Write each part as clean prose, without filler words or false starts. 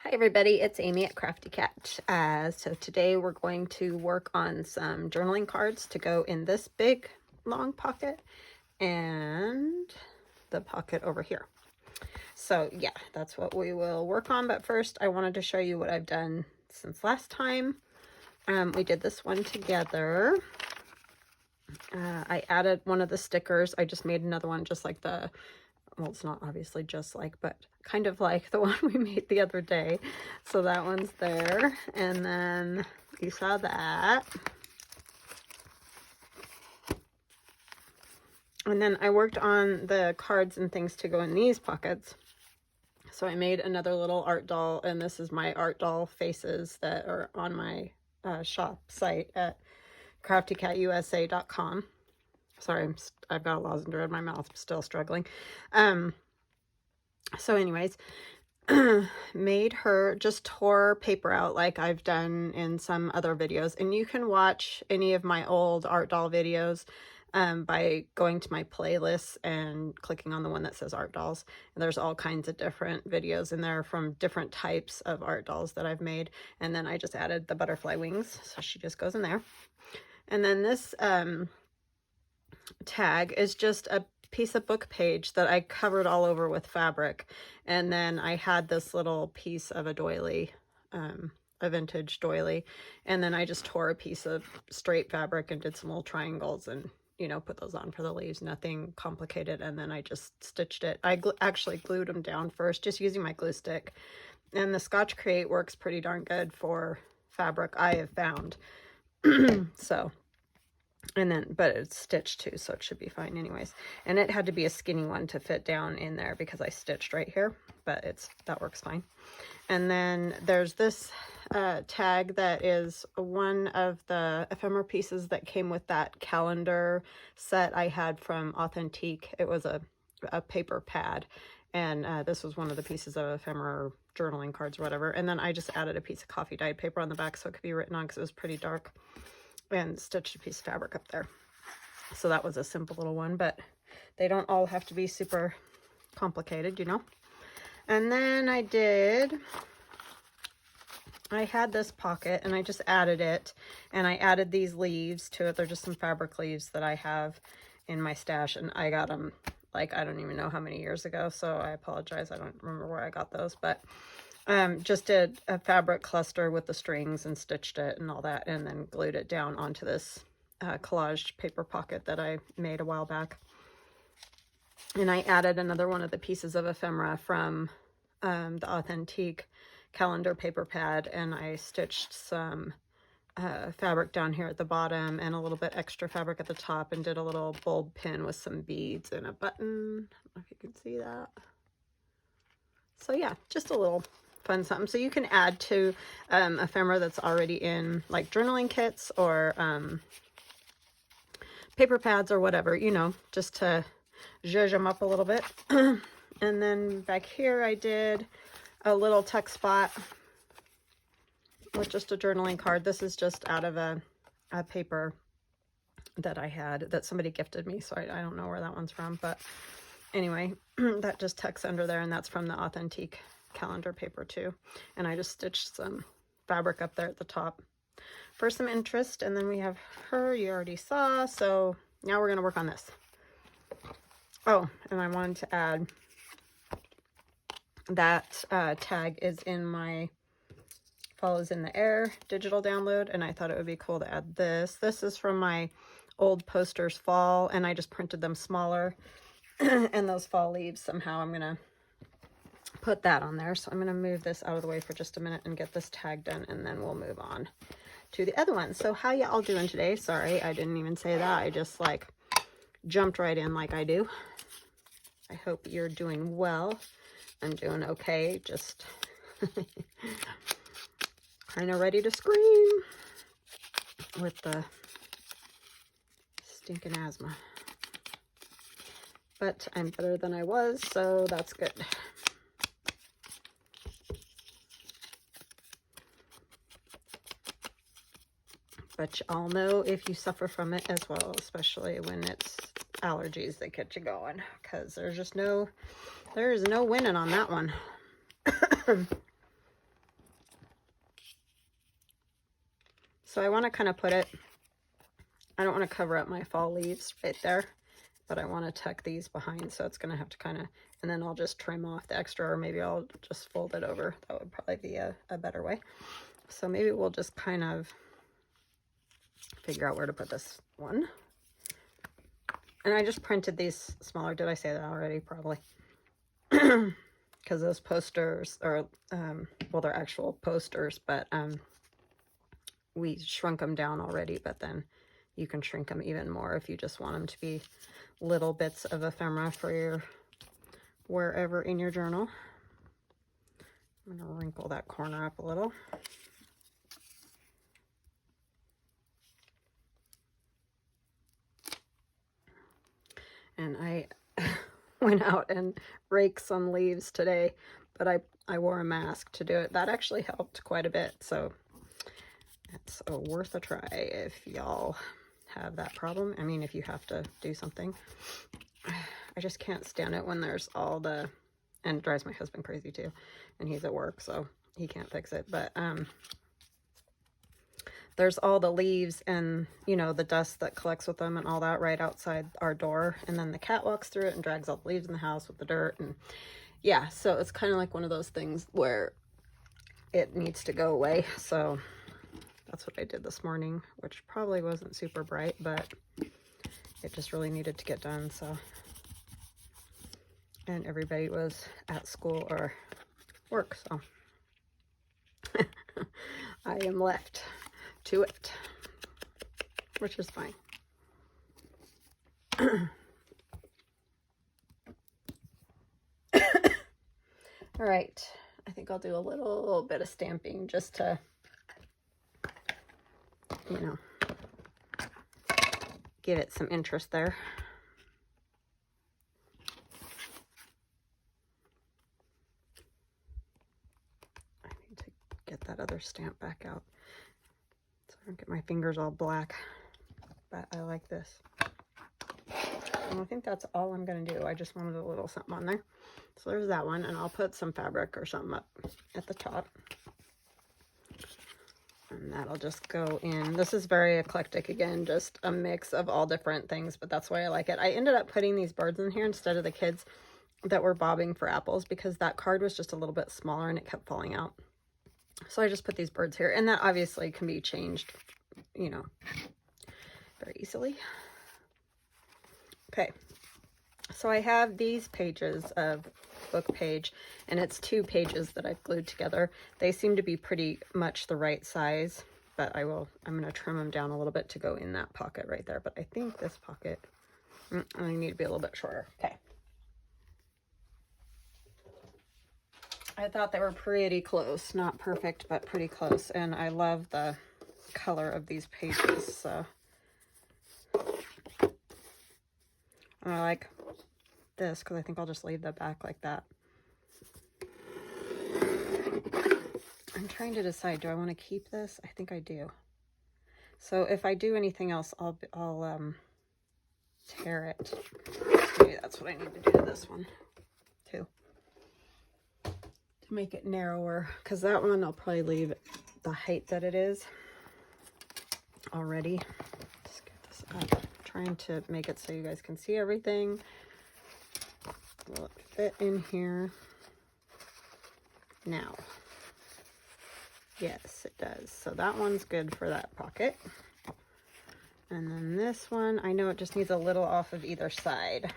Hi everybody, it's Amy at Crafty Cat. So today we're going to work on some journaling cards to go in this big long pocket and the pocket over here. So yeah, that's what we will work on. But first I wanted to show you what I've done since last time. We did this one together. I added one of the stickers. I just made another one just like the, well, it's not obviously just like, but kind of like the one we made the other day. So that one's there. And then you saw that. And then I worked on the cards and things to go in these pockets. So I made another little art doll, and this is my art doll faces that are on my shop site at craftycatusa.com. Sorry, I've got a lozenge in my mouth. I'm still struggling. So anyways, made her, just tore paper out like I've done in some other videos. And you can watch any of my old art doll videos by going to my playlists and clicking on the one that says art dolls. And there's all kinds of different videos in there from different types of art dolls that I've made. And then I just added the butterfly wings. So she just goes in there. And then this tag is just a piece of book page that I covered all over with fabric, and then I had this little piece of a doily, a vintage doily, and then I just tore a piece of straight fabric and did some little triangles and, you know, put those on for the leaves. Nothing complicated. And then I just stitched it. I actually glued them down first, just using my glue stick, and the Scotch Create works pretty darn good for fabric, I have found. So, and then, but it's stitched too, so it should be fine anyways. And it had to be a skinny one to fit down in there because I stitched right here, but that works fine. And then there's this tag that is one of the ephemera pieces that came with that calendar set I had from Authentique. It was a paper pad, and this was one of the pieces of ephemera journaling cards or whatever. And then I just added a piece of coffee dyed paper on the back so it could be written on because it was pretty dark, and stitched a piece of fabric up there. So that was a simple little one, but they don't all have to be super complicated, you know. And then I had this pocket and I just added it, and I added these leaves to it. They're just some fabric leaves that I have in my stash, and I got them like, I don't even know how many years ago, so I apologize. I don't remember where I got those, but just did a fabric cluster with the strings and stitched it and all that, and then glued it down onto this collaged paper pocket that I made a while back. And I added another one of the pieces of ephemera from the Authentique calendar paper pad, and I stitched some fabric down here at the bottom and a little bit extra fabric at the top, and did a little bulb pin with some beads and a button. I don't know if you can see that. So yeah, just a little fun something. So you can add to ephemera that's already in like journaling kits or paper pads or whatever, you know, just to zhuzh them up a little bit. And then back here I did a little tuck spot with just a journaling card. This is just out of a paper that I had that somebody gifted me, so I don't know where that one's from, but anyway, that just tucks under there, and that's from the Authentique calendar paper too. And I just stitched some fabric up there at the top for some interest. And then we have her, you already saw. So now we're going to work on this. Oh, and I wanted to add that tag is in my Follows in the Air digital download, and I thought it would be cool to add this. This is from my old posters fall, and I just printed them smaller. And those fall leaves, somehow I'm going to put that on there. So I'm going to move this out of the way for just a minute and get this tag done, and then we'll move on to the other one. So how y'all doing today? Sorry, I didn't even say that. I just like jumped right in like I do. I hope you're doing well. I'm doing okay. Just kind of ready to scream with the stinking asthma. But I'm better than I was, so that's good. But y'all know if you suffer from it as well, especially when it's allergies that get you going, because there is no winning on that one. So I want to kind of put it, I don't want to cover up my fall leaves right there, but I want to tuck these behind, so it's going to have to kind of, and then I'll just trim off the extra, or maybe I'll just fold it over. That would probably be a better way. So maybe we'll just kind of figure out where to put this one. And I just printed these smaller. Did I say that already? Probably. Because those posters are, well, they're actual posters, but we shrunk them down already, but then you can shrink them even more if you just want them to be little bits of ephemera for your wherever in your journal. I'm going to wrinkle that corner up a little. And I went out and raked some leaves today, but I wore a mask to do it. That actually helped quite a bit, so it's worth a try if y'all have that problem. I mean, if you have to do something. I just can't stand it when there's all the, and it drives my husband crazy too, and he's at work, so he can't fix it, but there's all the leaves and, you know, the dust that collects with them and all that right outside our door, and then the cat walks through it and drags all the leaves in the house with the dirt, and yeah, so it's kind of like one of those things where it needs to go away. So that's what I did this morning, which probably wasn't super bright, but it just really needed to get done. So, and everybody was at school or work, so I am left to it, which is fine. All right, I think I'll do a little bit of stamping just to, you know, give it some interest there. I need to get that other stamp back out so I don't get my fingers all black, but I like this. And I think that's all I'm going to do. I just wanted a little something on there. So there's that one, and I'll put some fabric or something up at the top. And that'll just go in. This is very eclectic, again, just a mix of all different things, but that's why I like it. I ended up putting these birds in here instead of the kids that were bobbing for apples, because that card was just a little bit smaller and it kept falling out. So I just put these birds here, and that obviously can be changed, you know, very easily. Okay, so I have these pages of book page, and it's 2 pages that I've glued together. They seem to be pretty much the right size, but I'm going to trim them down a little bit to go in that pocket right there. But I think this pocket, I need to be a little bit shorter. Okay. I thought they were pretty close, not perfect, but pretty close. And I love the color of these pages, so I like this because I think I'll just leave the back like that. I'm trying to decide, do I want to keep this? I think I do. So if I do anything else, I'll tear it. Maybe that's what I need to do to this one too, to make it narrower, because that one I'll probably leave the height that it is already. Just get this up. Trying to make it so you guys can see everything. Will it fit in here? Now. Yes, it does. So that one's good for that pocket. And then this one, I know it just needs a little off of either side.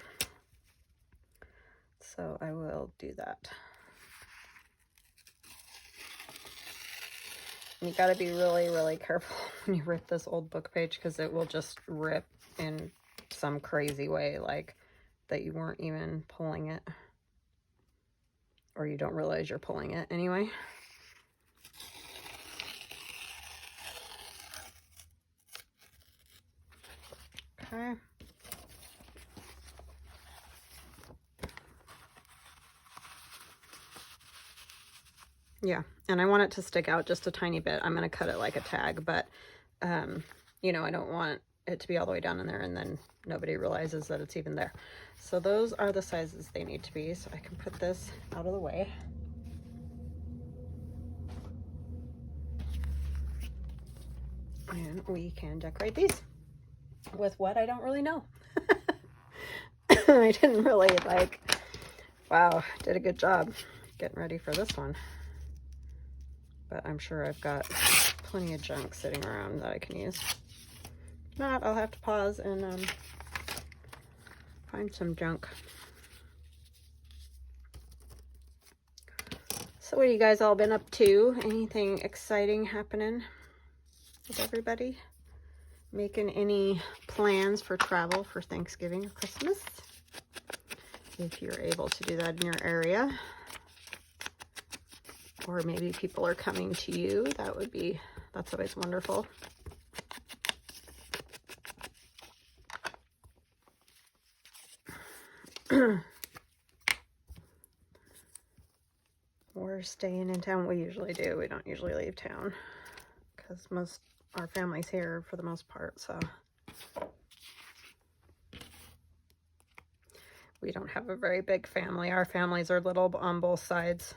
So I will do that. You got to be really, really careful when you rip this old book page, because it will just rip in some crazy way, like that you weren't even pulling it, or you don't realize you're pulling it anyway. Okay. Yeah, and I want it to stick out just a tiny bit. I'm going to cut it like a tag, but you know, I don't want it to be all the way down in there and then nobody realizes that it's even there. So those are the sizes they need to be. So I can put this out of the way. And we can decorate these with what I don't really know. I didn't really like, wow, did a good job getting ready for this one. But I'm sure I've got plenty of junk sitting around that I can use. If not, I'll have to pause and find some junk. So what have you guys all been up to? Anything exciting happening with everybody? Making any plans for travel for Thanksgiving or Christmas? If you're able to do that in your area. Or maybe people are coming to you. That's always wonderful. We're staying in town. We usually do. We don't usually leave town because our family's here for the most part, so we don't have a very big family. Our families are little on both sides,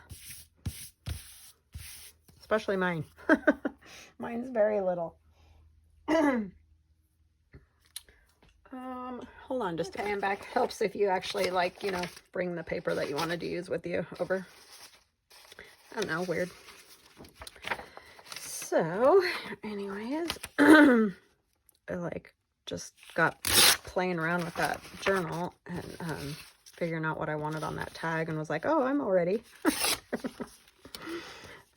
especially mine. Mine's very little. Hold on, just paying back. Helps if you actually, like, you know, bring the paper that you wanted to use with you over. I don't know, weird. So, anyways, I like just got playing around with that journal and figuring out what I wanted on that tag and was like, oh, I'm all ready.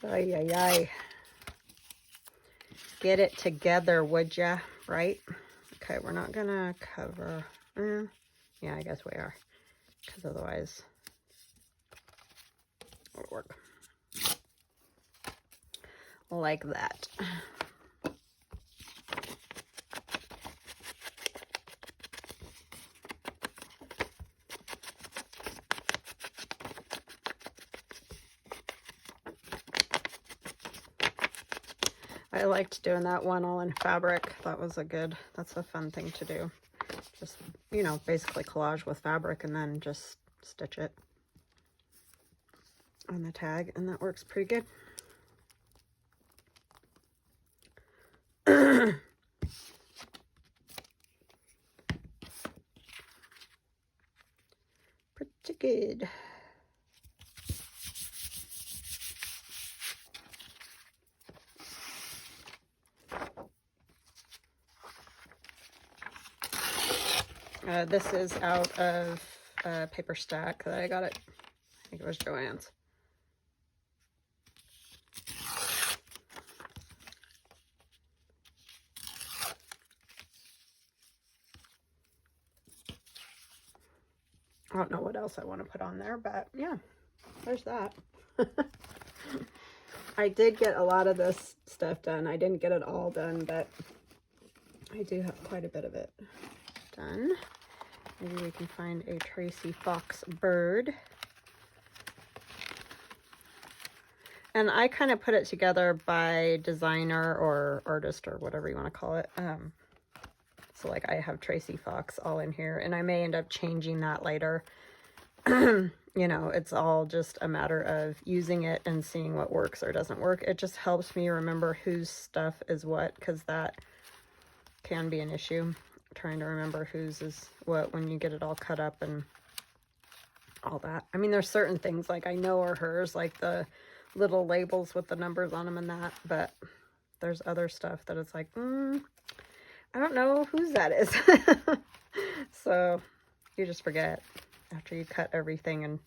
Ay, ay, ay. Get it together, would ya? Right? Okay, we're not gonna cover. Yeah, I guess we are, because otherwise it would work like that. I liked doing that one all in fabric. That's a fun thing to do. Just, you know, basically collage with fabric and then just stitch it on the tag, and that works pretty good. Pretty good. This is out of a paper stack that I got at, I think it was Joann's. I don't know what else I want to put on there, but yeah, there's that. I did get a lot of this stuff done. I didn't get it all done, but I do have quite a bit of it done. Maybe we can find a Tracy Fox bird. And I kind of put it together by designer or artist or whatever you want to call it. So like I have Tracy Fox all in here, and I may end up changing that later. You know, it's all just a matter of using it and seeing what works or doesn't work. It just helps me remember whose stuff is what, because that can be an issue. Trying to remember whose is what when you get it all cut up and all that. I mean, there's certain things like I know are hers, like the little labels with the numbers on them and that, but there's other stuff that it's like, I don't know whose that is. So you just forget after you cut everything and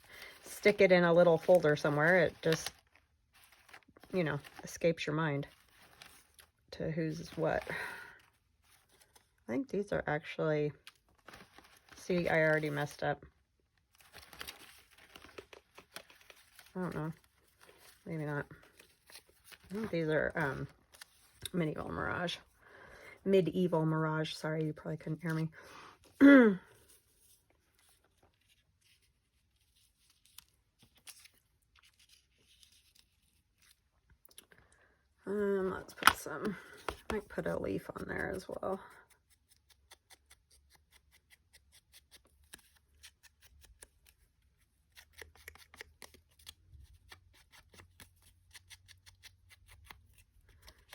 stick it in a little folder somewhere. It just, you know, escapes your mind to whose is what. I think these are actually, see, I already messed up. I don't know. Maybe not. I think these are Medieval Mirage. Medieval Mirage. Sorry, you probably couldn't hear me. Let's put some, might put a leaf on there as well.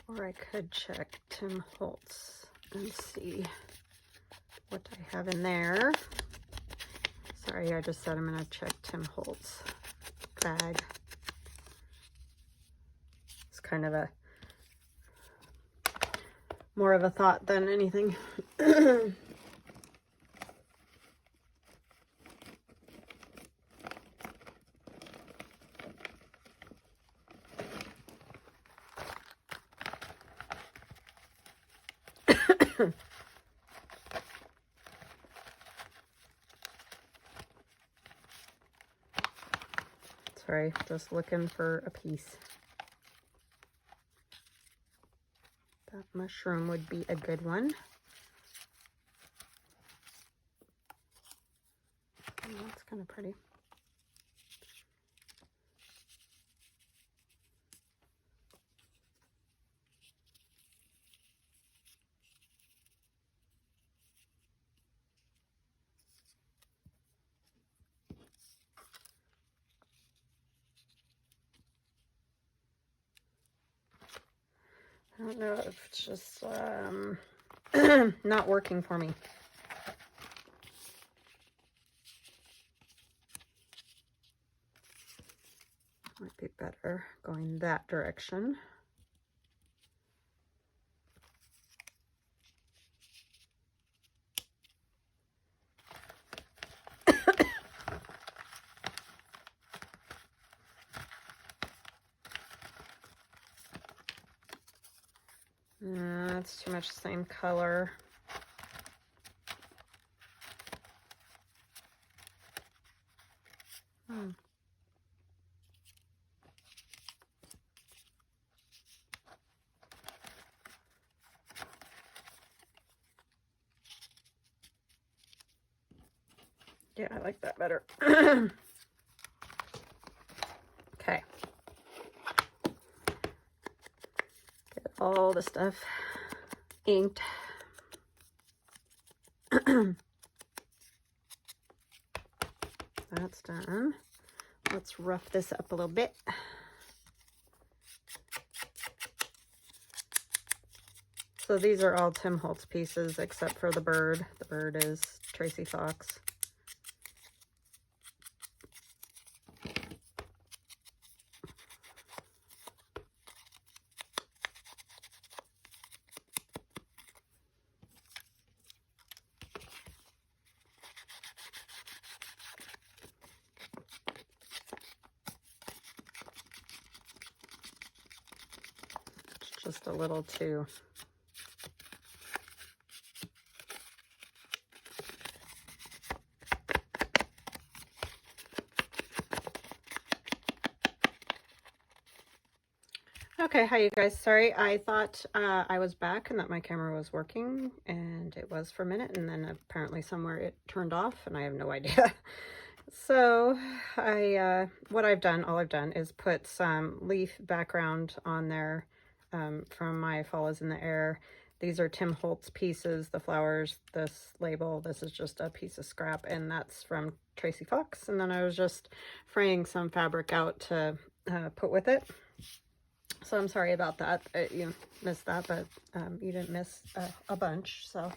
Or I could check Tim Holtz and see what I have in there. Sorry, I just said I'm going to check Tim Holtz bag. It's kind of a more of a thought than anything. Sorry, just looking for a piece. That mushroom would be a good one. Oh, that's kind of pretty. I don't know if it's just not working for me. Might be better going that direction. That's too much same color. Yeah, I like that better. Okay. Get all the stuff inked. That's done. Let's rough this up a little bit. So these are all Tim Holtz pieces except for the bird. The bird is Tracy Fox. It's just a little too. Okay, hi you guys. Sorry, I thought I was back and that my camera was working, and it was for a minute, and then apparently somewhere it turned off, and I have no idea. So what I've done, all I've done is put some leaf background on there from my Fall is in the Air. These are Tim Holtz pieces, the flowers, this label, this is just a piece of scrap, and that's from Tracy Fox. And then I was just fraying some fabric out to put with it. So I'm sorry about that. You missed that, but you didn't miss a bunch. So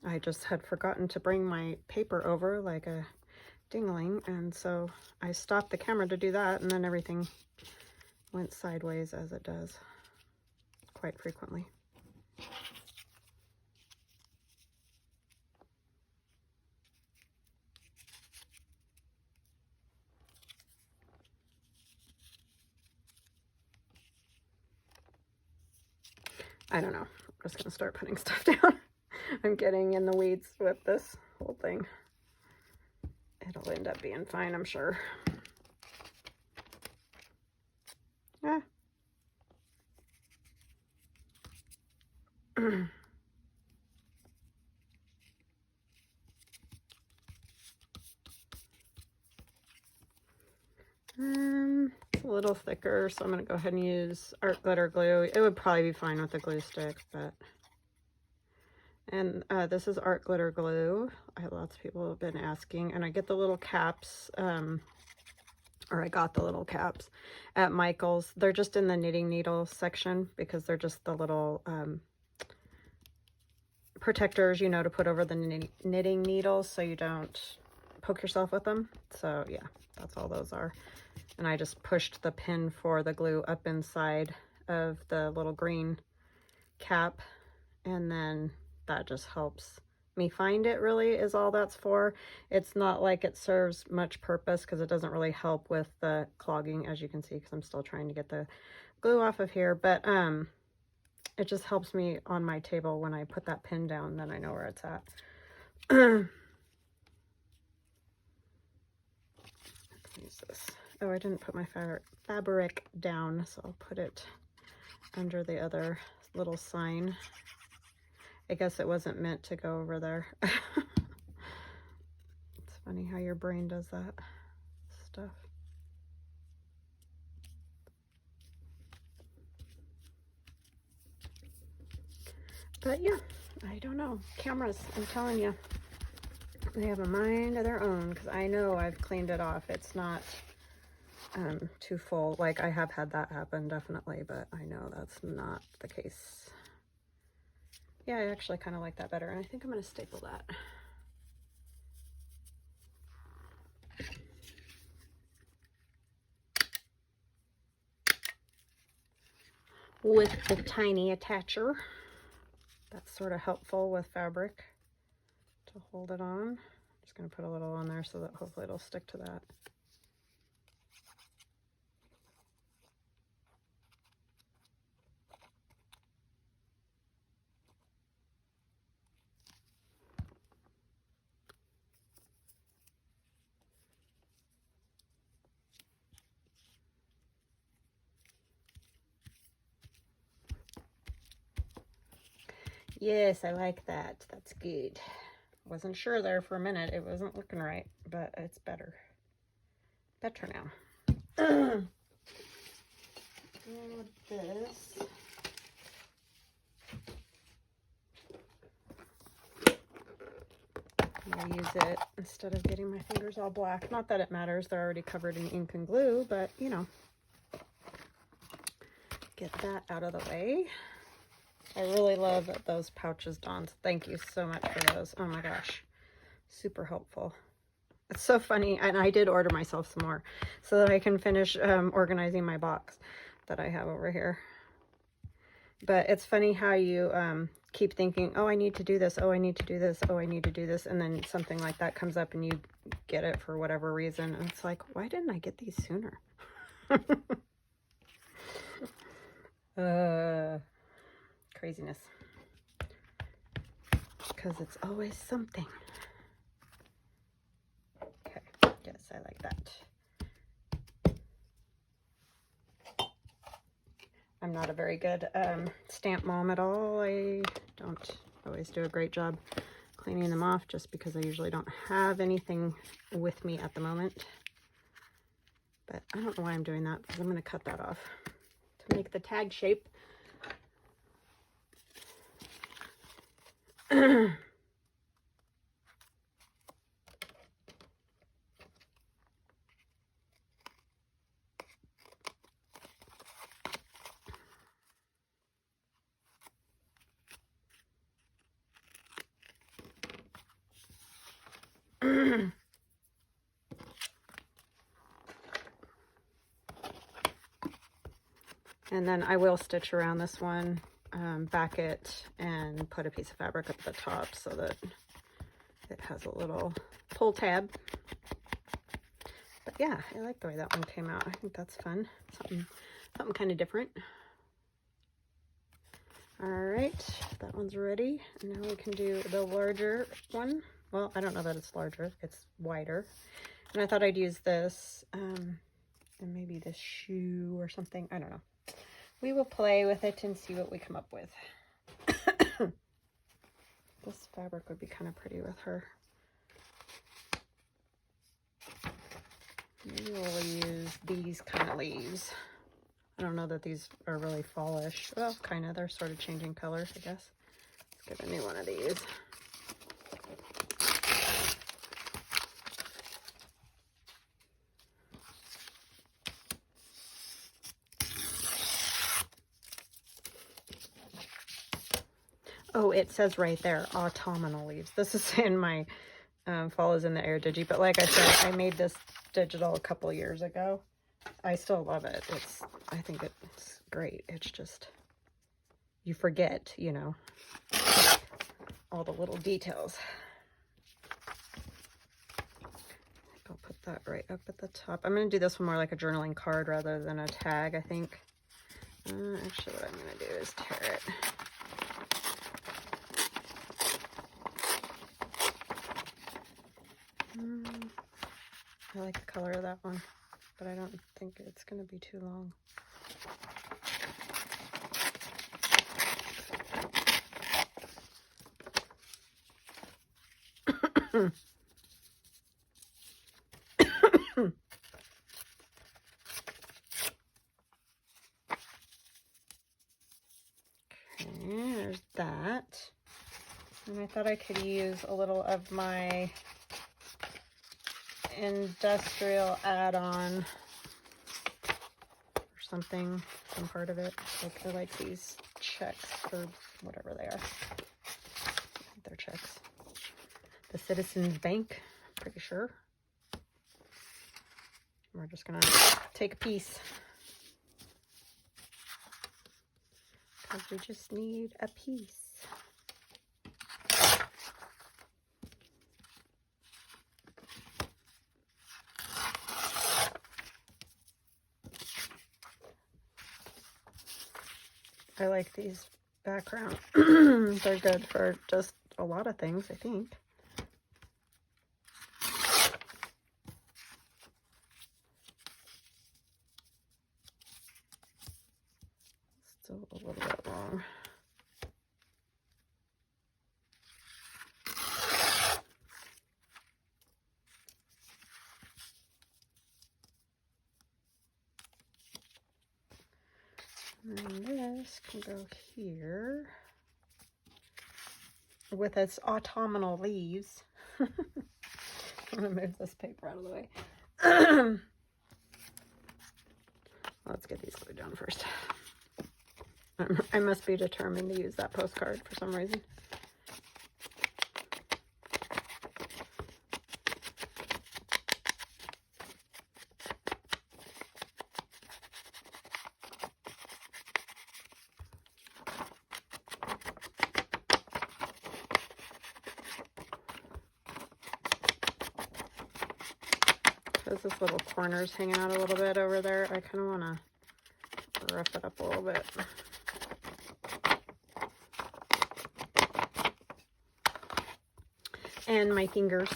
I just had forgotten to bring my paper over like a dingling, and so I stopped the camera to do that, and then everything went sideways, as it does quite frequently. I don't know. I'm just gonna start putting stuff down. I'm getting in the weeds with this whole thing. It'll end up being fine, I'm sure. Yeah. It's a little thicker, so I'm going to go ahead and use art glitter glue. It would probably be fine with a glue stick, but... And this is art glitter glue. Lots of people have been asking, and I get the little caps or I got the little caps at Michael's. They're just in the knitting needle section because they're just the little protectors, you know, to put over the knitting needles so you don't poke yourself with them. So yeah, that's all those are. And I just pushed the pin for the glue up inside of the little green cap, and then that just helps me find it, really, is all that's for. It's not like it serves much purpose because it doesn't really help with the clogging, as you can see, because I'm still trying to get the glue off of here. But it just helps me on my table when I put that pin down, then I know where it's at. Let's use this. Oh, I didn't put my fabric down, so I'll put it under the other little sign. I guess it wasn't meant to go over there. It's funny how your brain does that stuff. But yeah, I don't know. Cameras, I'm telling you, they have a mind of their own, because I know I've cleaned it off. It's not too full. Like, I have had that happen, definitely, but I know that's not the case. Yeah, I actually kind of like that better, and I think I'm going to staple that. With the tiny attacher. That's sort of helpful with fabric to hold it on. I'm just going to put a little on there so that hopefully it'll stick to that. Yes, I like that. That's good. Wasn't sure there for a minute. It wasn't looking right, but it's better. Better now. And with this, I'm going to use it instead of getting my fingers all black. Not that it matters. They're already covered in ink and glue, but, you know, get that out of the way. I really love those pouches, Dawn. Thank you so much for those. Oh my gosh, super helpful. It's so funny, and I did order myself some more so that I can finish organizing my box that I have over here. But it's funny how you keep thinking, oh, I need to do this, oh, I need to do this, oh, I need to do this, and then something like that comes up and you get it for whatever reason, and it's like, why didn't I get these sooner? Craziness. Because it's always something. Okay, yes, I like that. I'm not a very good stamp mom at all. I don't always do a great job cleaning them off just because I usually don't have anything with me at the moment. But I don't know why I'm doing that, because I'm going to cut that off to make the tag shape. And then I will stitch around this one, back it, and put a piece of fabric up the top so that it has a little pull tab. But yeah, I like the way that one came out. I think that's fun. Something kind of different. All right, that one's ready. And now we can do the larger one. Well, I don't know that it's larger, it's wider. And I thought I'd use this, and maybe this shoe or something. I don't know. We will play with it and see what we come up with. This fabric would be kind of pretty with her. Maybe we'll use these kind of leaves. I don't know that these are really fallish. Well, kind of. They're sort of changing colors, I guess. Let's get a new one of these. it says right there, autumnal leaves. This is in my Fall is in the Air digi, but like I said, I made this digital a couple years ago. I still love it. I think it's great. It's just, you forget, you know, all the little details. I'll put that right up at the top. I'm going to do this one more like a journaling card rather than a tag, I think. Actually, what I'm going to do is tear it. I like the color of that one, but I don't think it's going to be too long. Okay, there's that. And I thought I could use a little of my industrial add-on or something, some part of it. Like, I like these checks or whatever they are. I think they're checks. The Citizens Bank, pretty sure. We're just gonna take a piece. Because we just need a piece. I like these background. They're good for just a lot of things, I think. Still a little bit long. And this can go here with its autumnal leaves. I'm gonna move this paper out of the way. Let's get these glued down first. I must be determined to use that postcard for some reason. Because this little corner's hanging out a little bit over there, I kind of want to rough it up a little bit. And my fingers.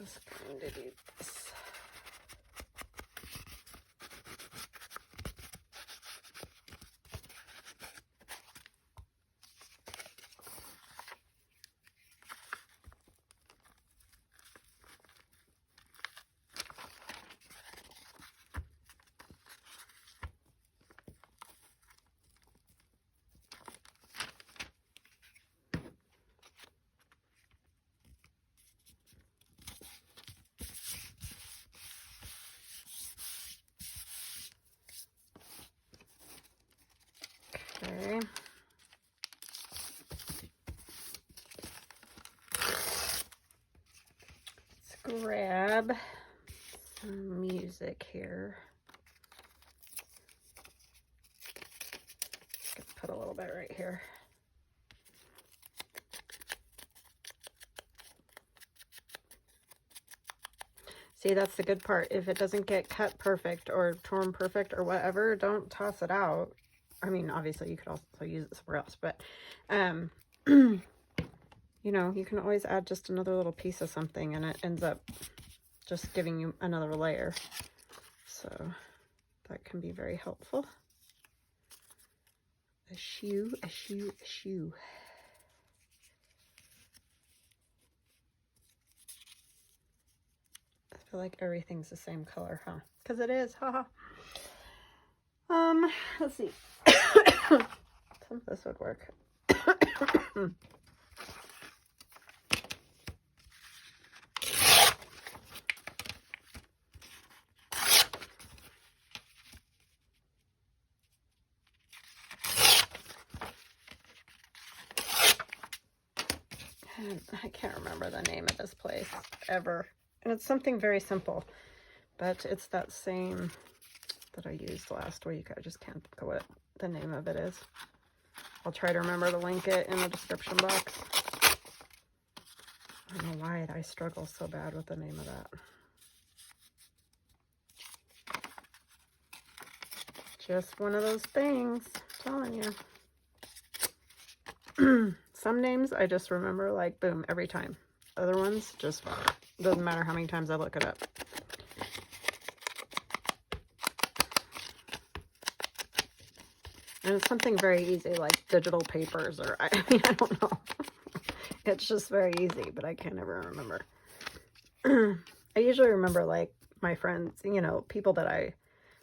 Just going to do this. Okay. Let's grab some music here. Just put a little bit right here. See, that's the good part. If it doesn't get cut perfect or torn perfect or whatever, don't toss it out. I mean, obviously you could also use it somewhere else, but, you know, you can always add just another little piece of something and it ends up just giving you another layer. So that can be very helpful. A shoe, a shoe, a shoe. I feel like everything's the same color, huh? Because it is, haha. Let's see. Some of this would work. I can't remember the name of this place ever. And it's something very simple, but it's that same that I used last week. I just can't think of what the name of it is. I'll try to remember to link it in the description box. I don't know why I struggle so bad with the name of that. Just one of those things, I'm telling you. Some names I just remember like boom every time. Other ones just doesn't matter how many times I look it up. And it's something very easy like digital papers or I mean I don't know. It's just very easy, but I can't ever remember. I usually remember like my friends, you know, people that I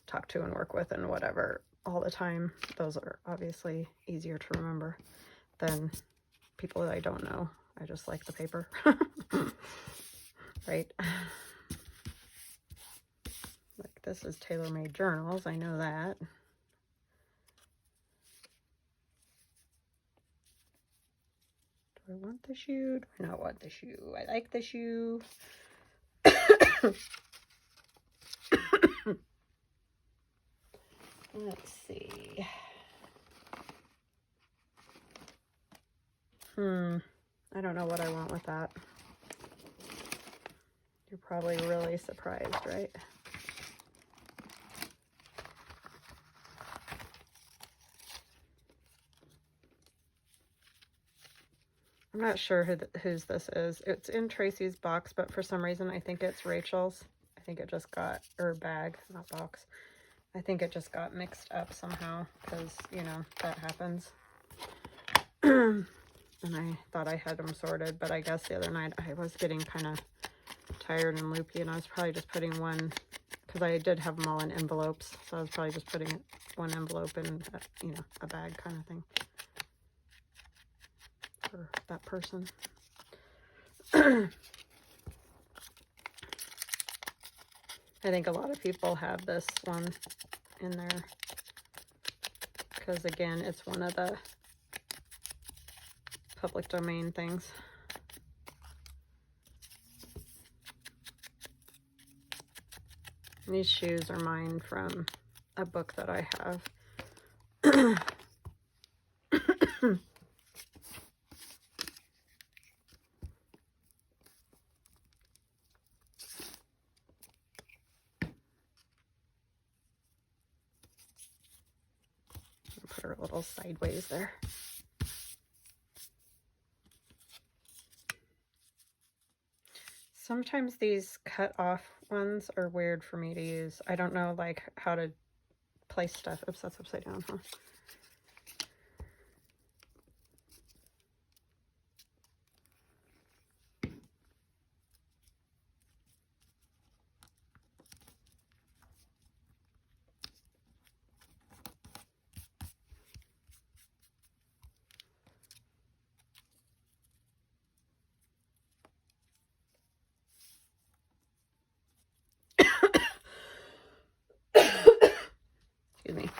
talk to and work with and whatever all the time. Those are obviously easier to remember than people that I don't know. I just like the paper. Right? Like this is tailor-made journals. I know that. Do I want the shoe? Do I not want the shoe? I like the shoe. Let's see. I don't know what I want with that. You're probably really surprised, right? I'm not sure whose this is. It's in Tracy's box, but for some reason I think it's Rachel's. I think it just got, or bag, not box. I think it just got mixed up somehow because, you know, that happens. And I thought I had them sorted, but I guess the other night I was getting kind of tired and loopy, and I was probably just putting one, because I did have them all in envelopes, so I was probably just putting one envelope in, you know, a bag kind of thing for that person. I think a lot of people have this one in there because, again, it's one of the public domain things. These shoes are mine from a book that I have. Put her a little sideways there. Sometimes these cut off ones are weird for me to use. I don't know like how to place stuff. Oops, that's upside down, huh? Excuse me.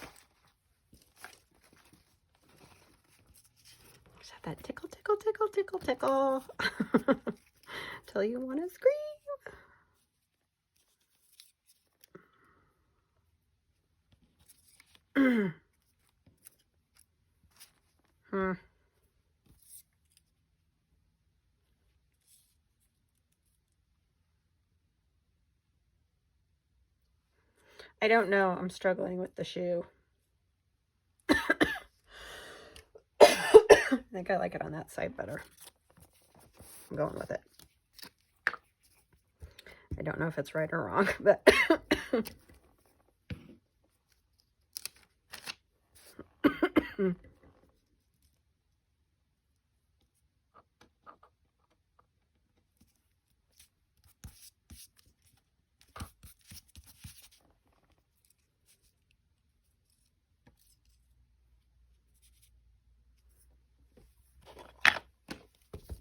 Just have that tickle, tickle, tickle, tickle, tickle. Till you want to scream. I don't know. I'm struggling with the shoe. I think I like it on that side better. I'm going with it. I don't know if it's right or wrong, but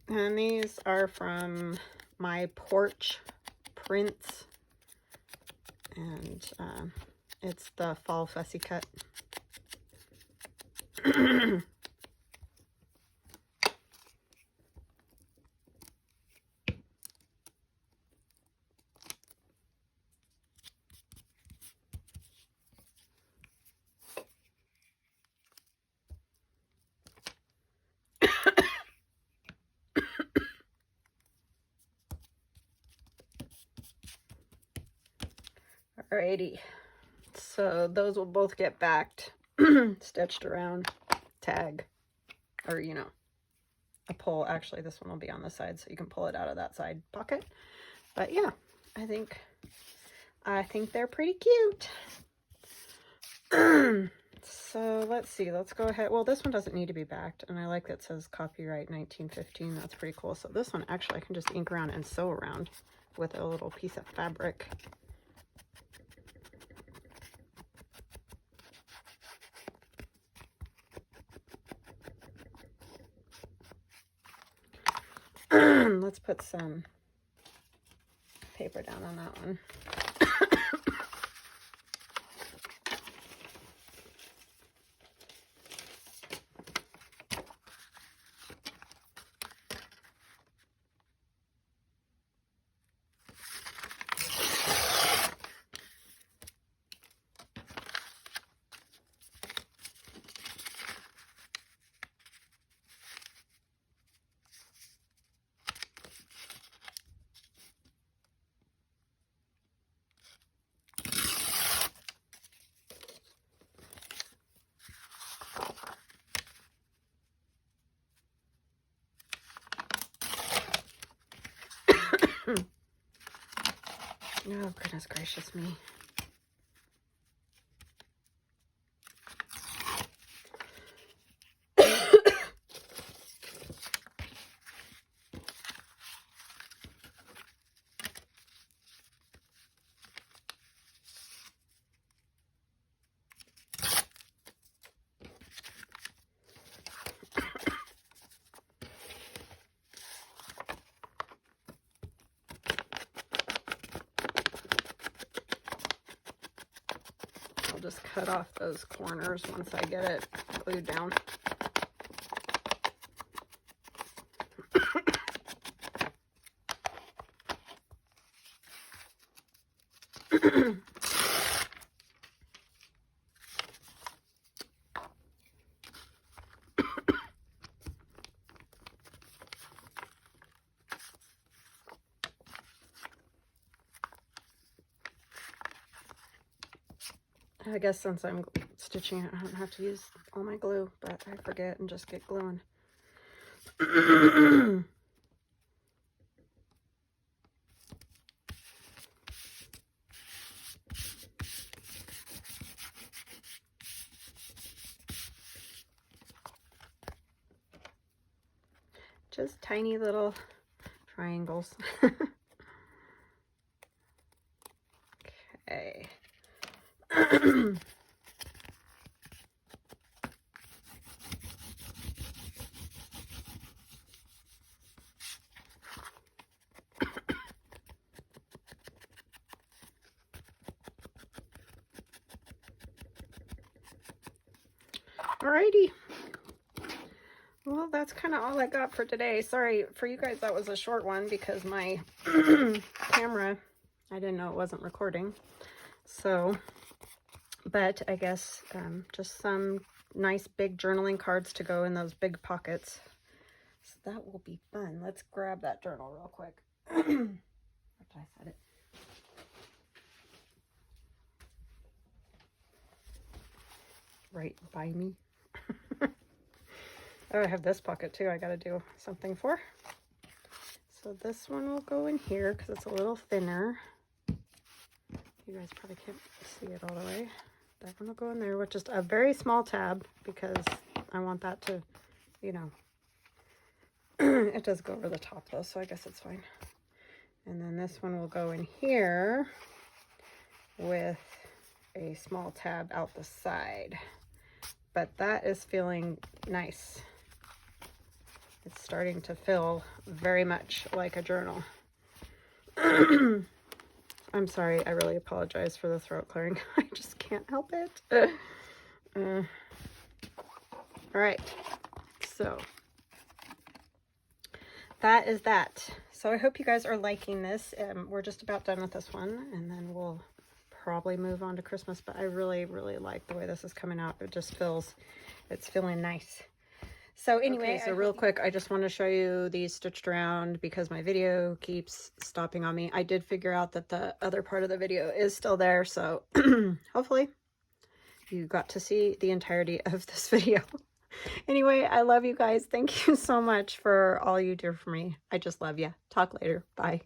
and these are from my porch prints, and it's the fall fussy cut. Alrighty, so those will both get backed, stitched around, tag, or you know, a pull. Actually, this one will be on the side, so you can pull it out of that side pocket. But yeah, I think they're pretty cute. So let's see, let's go ahead. Well, this one doesn't need to be backed, and I like that it says copyright 1915. That's pretty cool. So this one, actually, I can just ink around and sew around with a little piece of fabric. Let's put some paper down on that one. Oh, goodness gracious me. I'll just cut off those corners once I get it glued down. I guess since I'm stitching it, I don't have to use all my glue, but I forget and just get gluing. Just tiny little triangles. Okay. Alrighty. Well, that's kind of all I got for today. Sorry for you guys, that was a short one because my camera, I didn't know it wasn't recording. So, but I guess just some nice big journaling cards to go in those big pockets. So that will be fun. Let's grab that journal real quick. Where did I set it? Right by me. Oh, I have this pocket too I gotta do something for. So this one will go in here because it's a little thinner. You guys probably can't see it all the way. That one will go in there with just a very small tab because I want that to, you know, it does go over the top though, so I guess it's fine. And then this one will go in here with a small tab out the side. But that is feeling nice. It's starting to feel very much like a journal. I'm sorry, I really apologize for the throat clearing. I just can't help it. All right, so that is that. So I hope you guys are liking this. We're just about done with this one, and then we'll probably move on to Christmas, but I really, really like the way this is coming out. It just feels, it's feeling nice. So anyway, so real quick, I just want to show you these stitched around because my video keeps stopping on me. I did figure out that the other part of the video is still there, so hopefully you got to see the entirety of this video. Anyway, I love you guys. Thank you so much for all you do for me. I just love you. Talk later. Bye.